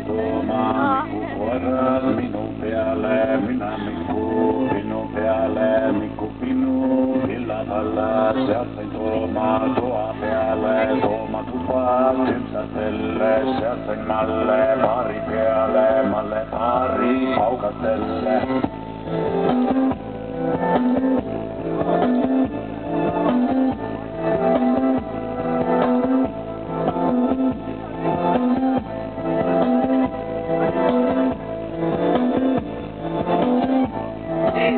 tooma miku koeras minu peale, mina minu peale, miku minu villa alla, sealt sain tooma toa peale, tooma tuba tümpsatelle, sealt sain malle baari peale, malle baari paugatelle.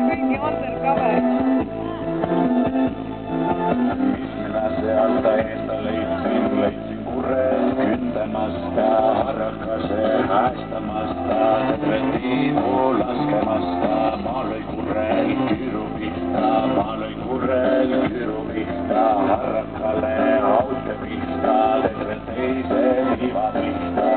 Mingi undercover. Mis mina sealt enda leidsin kurel kündamast, harrakase häestamast, tiibu laskemast, ma lõi kurel küüru pihta, harrakale auke pihta, veel teise liiva pihta.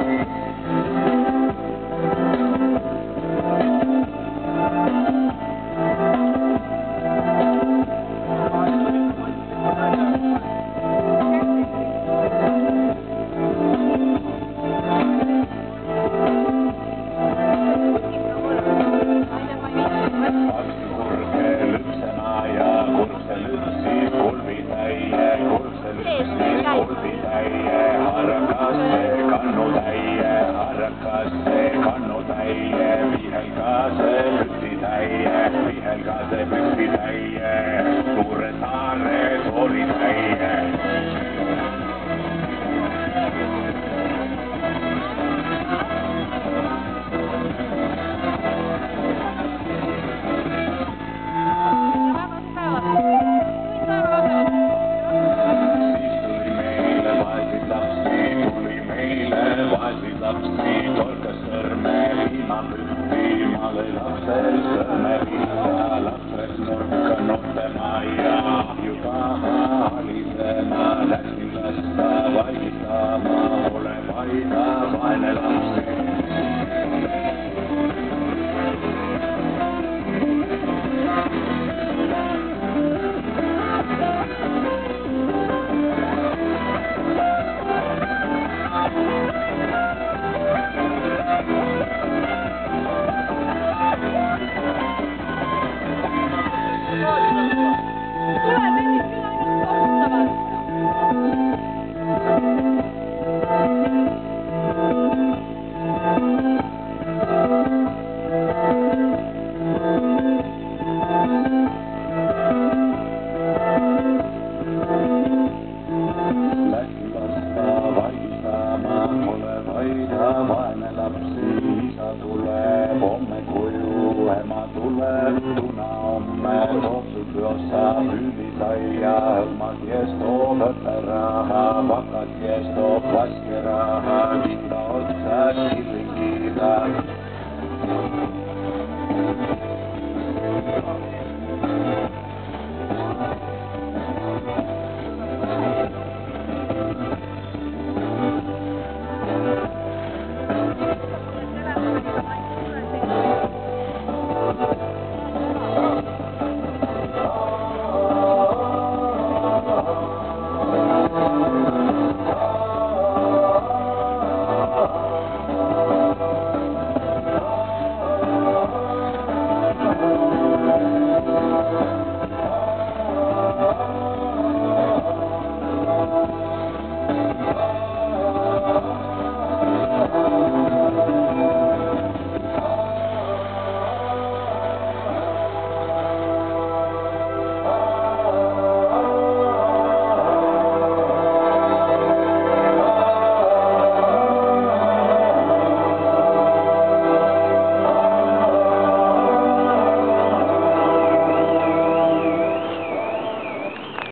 Vihelgase püstitäie, suure saare sooritäie. Vaesid lapsi, tolkas sõrme, ilma pühti, ma lõi lapsel sõrme pihta, lapses nurka nutema ja juba alisema, läksin lasta vaigistama, ole vaida vaene lapsi. Vaene lapsi, isa tuleb homme koju, ema tuleb tuna homme, toob su töösa püüdisaia, hõlmad jees toob õpperaha, vakad jees toob vaskeraha, kinda otsa killingiida.